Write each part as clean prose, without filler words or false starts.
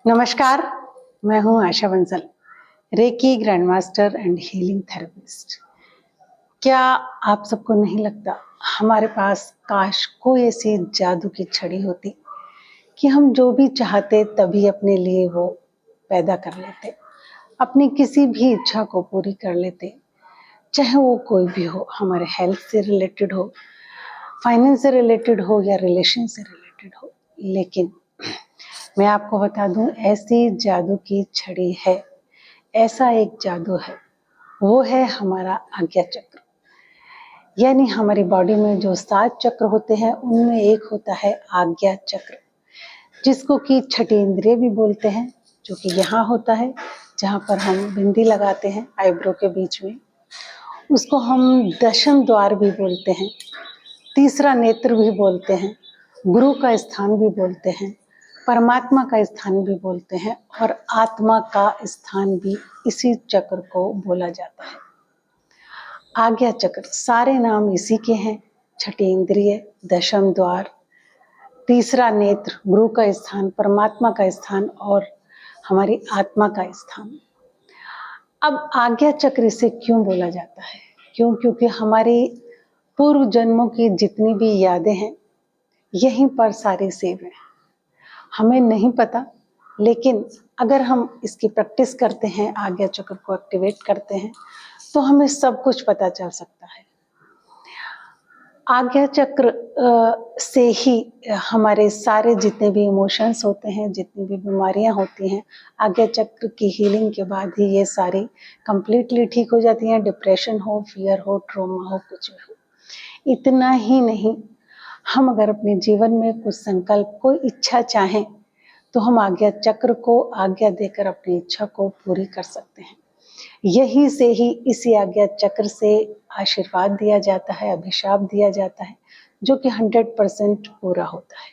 नमस्कार, मैं हूं Asha Bansal, reiki grand master and healing therapist. क्या आप सबको नहीं लगता हमारे पास काश कोई ऐसी जादू की छड़ी होती कि हम जो भी चाहते तभी अपने लिए वो पैदा कर लेते, अपनी किसी भी इच्छा को पूरी कर लेते, चाहे वो कोई भी हो, हमारे हेल्थ से रिलेटेड हो, फाइनेंस से रिलेटेड हो या रिलेशन से रिलेटेड हो। लेकिन मैं आपको बता दूं, ऐसी जादू की छड़ी है, ऐसा एक जादू है, वो है हमारा आज्ञा चक्र। यानी हमारी बॉडी में जो 7 चक्र होते हैं उनमें एक होता है आज्ञा चक्र, जिसको कि छठी इंद्रिय भी बोलते हैं, जो कि यहाँ होता है जहाँ पर हम बिंदी लगाते हैं आईब्रो के बीच में। उसको हम दशम द्वार भी बोलते हैं, तीसरा नेत्र भी बोलते हैं, गुरु का स्थान भी बोलते हैं, परमात्मा का स्थान भी बोलते हैं और आत्मा का स्थान भी इसी चक्र को बोला जाता है। आज्ञा चक्र, सारे नाम इसी के हैं। छठी इंद्रिय, दशम द्वार, तीसरा नेत्र, गुरु का स्थान, परमात्मा का स्थान और हमारी आत्मा का स्थान। अब आज्ञा चक्र इसे क्यों बोला जाता है? क्योंकि हमारी पूर्व जन्मों की जितनी भी यादें हैं यहीं पर सारी सेव है। हमें नहीं पता, लेकिन अगर हम इसकी प्रैक्टिस करते हैं, आज्ञा चक्र को एक्टिवेट करते हैं, तो हमें सब कुछ पता चल सकता है। आज्ञा चक्र से ही हमारे सारे जितने भी इमोशंस होते हैं, जितनी भी बीमारियां होती हैं, आज्ञा चक्र की हीलिंग के बाद ही ये सारी कंप्लीटली ठीक हो जाती हैं। डिप्रेशन हो, फियर हो, ट्रॉमा हो, कुछ भी हो। इतना ही नहीं, हम अगर अपने जीवन में कुछ संकल्प, कोई इच्छा चाहें, तो हम आज्ञा चक्र को आज्ञा देकर अपनी इच्छा को पूरी कर सकते हैं। यही से ही इसी आज्ञा चक्र से आशीर्वाद दिया जाता है, अभिशाप दिया जाता है, जो कि 100% पूरा होता है।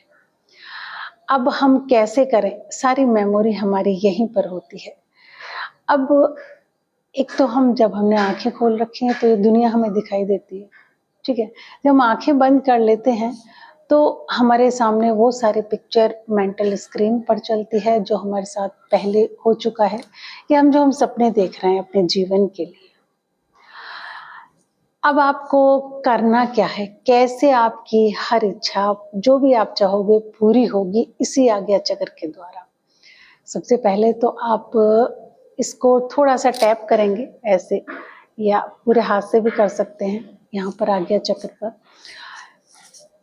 अब हम कैसे करें? सारी मेमोरी हमारी यहीं पर होती है। अब एक तो जब हमने आंखें खोल रखी हैं तो ये दुनिया हमें दिखाई देती है, ठीक है। जब हम आंखें बंद कर लेते हैं तो हमारे सामने वो सारी पिक्चर मेंटल स्क्रीन पर चलती है जो हमारे साथ पहले हो चुका है, या जो हम सपने देख रहे हैं अपने जीवन के लिए। अब आपको करना क्या है? कैसे आपकी हर इच्छा, जो भी आप चाहोगे, पूरी होगी इसी आज्ञा चक्र के द्वारा। सबसे पहले तो आप इसको थोड़ा सा टैप करेंगे ऐसे, या पूरे हाथ से भी कर सकते हैं। यहाँ पर आज्ञा चक्र पर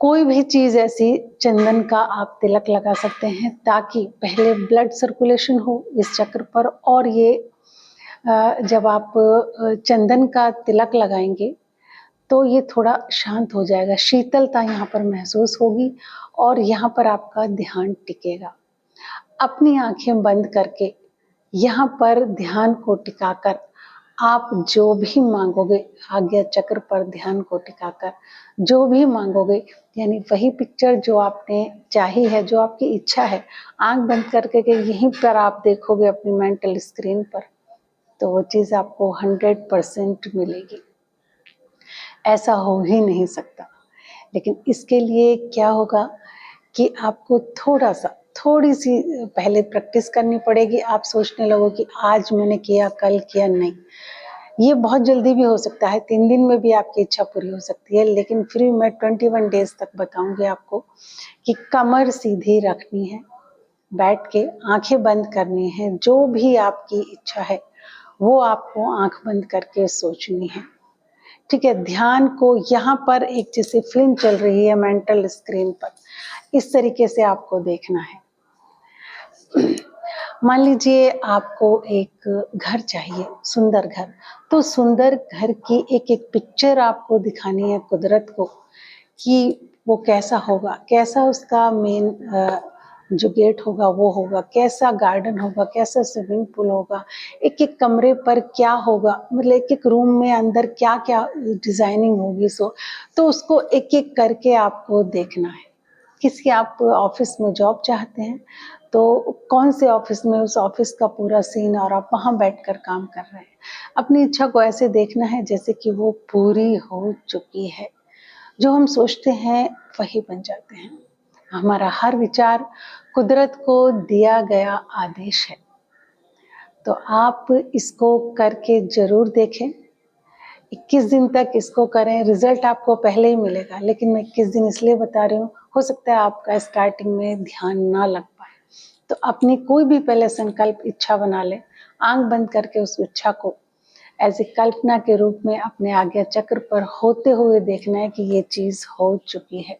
कोई भी चीज ऐसी, चंदन का आप तिलक लगा सकते हैं, ताकि पहले ब्लड सर्कुलेशन हो इस चक्र पर। और ये जब आप चंदन का तिलक लगाएंगे तो ये थोड़ा शांत हो जाएगा, शीतलता यहाँ पर महसूस होगी और यहाँ पर आपका ध्यान टिकेगा। अपनी आंखें बंद करके यहाँ पर ध्यान को टिकाकर आप जो भी मांगोगे, आज्ञा चक्र पर ध्यान को टिकाकर जो भी मांगोगे, यानी वही पिक्चर जो आपने चाही है, जो आपकी इच्छा है, आंख बंद करके के यहीं पर आप देखोगे अपनी मेंटल स्क्रीन पर, तो वो चीज़ आपको 100% मिलेगी। ऐसा हो ही नहीं सकता। लेकिन इसके लिए क्या होगा कि आपको थोड़ी सी पहले प्रैक्टिस करनी पड़ेगी। आप सोचने लगो कि आज मैंने किया, कल किया, नहीं। ये बहुत जल्दी भी हो सकता है, 3 दिन में भी आपकी इच्छा पूरी हो सकती है। लेकिन फिर मैं 21 डेज तक बताऊंगी आपको कि कमर सीधी रखनी है, बैठ के आंखें बंद करनी है, जो भी आपकी इच्छा है वो आपको आंख बंद करके सोचनी है, ठीक है। ध्यान को यहाँ पर एक जैसे फिल्म चल रही है मेंटल स्क्रीन पर, इस तरीके से आपको देखना है। मान लीजिए आपको एक घर चाहिए, सुंदर घर, तो सुंदर घर की एक एक पिक्चर आपको दिखानी है कुदरत को, कि वो कैसा होगा, कैसा उसका मेन जो गेट होगा वो होगा, कैसा गार्डन होगा, कैसा स्विमिंग पूल होगा, एक एक कमरे पर क्या होगा, मतलब एक एक रूम में अंदर क्या क्या डिजाइनिंग होगी। तो उसको एक एक करके आपको देखना है। किसी आप ऑफिस में जॉब चाहते हैं तो कौन से ऑफिस में, उस ऑफिस का पूरा सीन, और आप वहां बैठकर काम कर रहे हैं। अपनी इच्छा को ऐसे देखना है जैसे कि वो पूरी हो चुकी है। जो हम सोचते हैं वही बन जाते हैं। हमारा हर विचार कुदरत को दिया गया आदेश है। तो आप इसको करके जरूर देखें। 21 दिन तक इसको करें, रिजल्ट आपको पहले ही मिलेगा, लेकिन मैं 21 दिन इसलिए बता रही हूँ, हो सकता है आपका स्टार्टिंग में ध्यान ना लग पाए। तो अपनी कोई भी पहले संकल्प इच्छा बना ले, आंख बंद करके उस इच्छा को एज ए कल्पना के रूप में अपने आज्ञा चक्र पर होते हुए देखना है कि ये चीज हो चुकी है।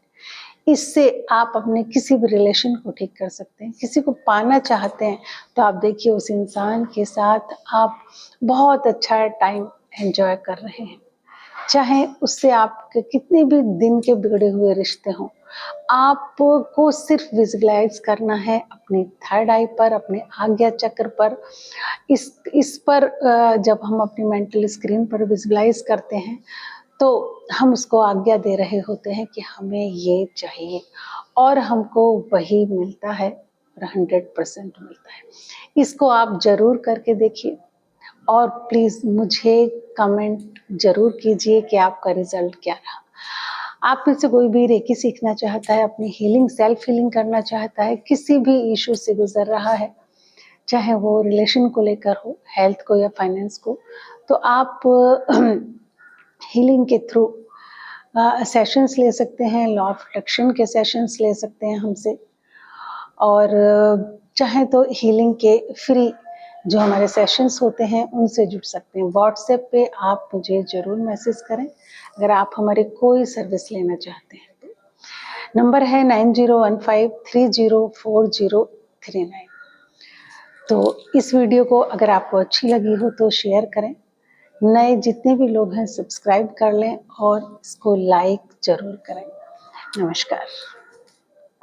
इससे आप अपने किसी भी रिलेशन को ठीक कर सकते हैं। किसी को पाना चाहते हैं तो आप देखिए उस इंसान के साथ आप बहुत अच्छा टाइम एंजॉय कर रहे हैं, चाहे उससे आपके कितने भी दिन के बिगड़े हुए रिश्ते हों। आपको सिर्फ विजुअलाइज करना है अपनी थर्ड आई पर, अपने आज्ञा चक्र पर। इस पर जब हम अपनी मेंटल स्क्रीन पर विजुअलाइज करते हैं तो हम उसको आज्ञा दे रहे होते हैं कि हमें ये चाहिए और हमको वही मिलता है और 100% मिलता है। इसको आप जरूर करके देखिए और प्लीज मुझे कमेंट जरूर कीजिए कि आपका रिजल्ट क्या रहा। आप में से कोई भी रेकी सीखना चाहता है, अपनी हीलिंग सेल्फ हीलिंग करना चाहता है, किसी भी इशू से गुजर रहा है, चाहे वो रिलेशन को लेकर हो, हेल्थ को या फाइनेंस को, तो आप हीलिंग के थ्रू सेशंस ले सकते हैं, लॉ ऑफ अट्रैक्शन के सेशंस ले सकते हैं हमसे, और चाहे तो हीलिंग के फ्री जो हमारे सेशंस होते हैं उनसे जुड़ सकते हैं। व्हाट्सएप पे आप मुझे ज़रूर मैसेज करें अगर आप हमारी कोई सर्विस लेना चाहते हैं तो। नंबर है 9015304039। तो इस वीडियो को अगर आपको अच्छी लगी हो तो शेयर करें, नए जितने भी लोग हैं सब्सक्राइब कर लें और इसको लाइक ज़रूर करें। नमस्कार।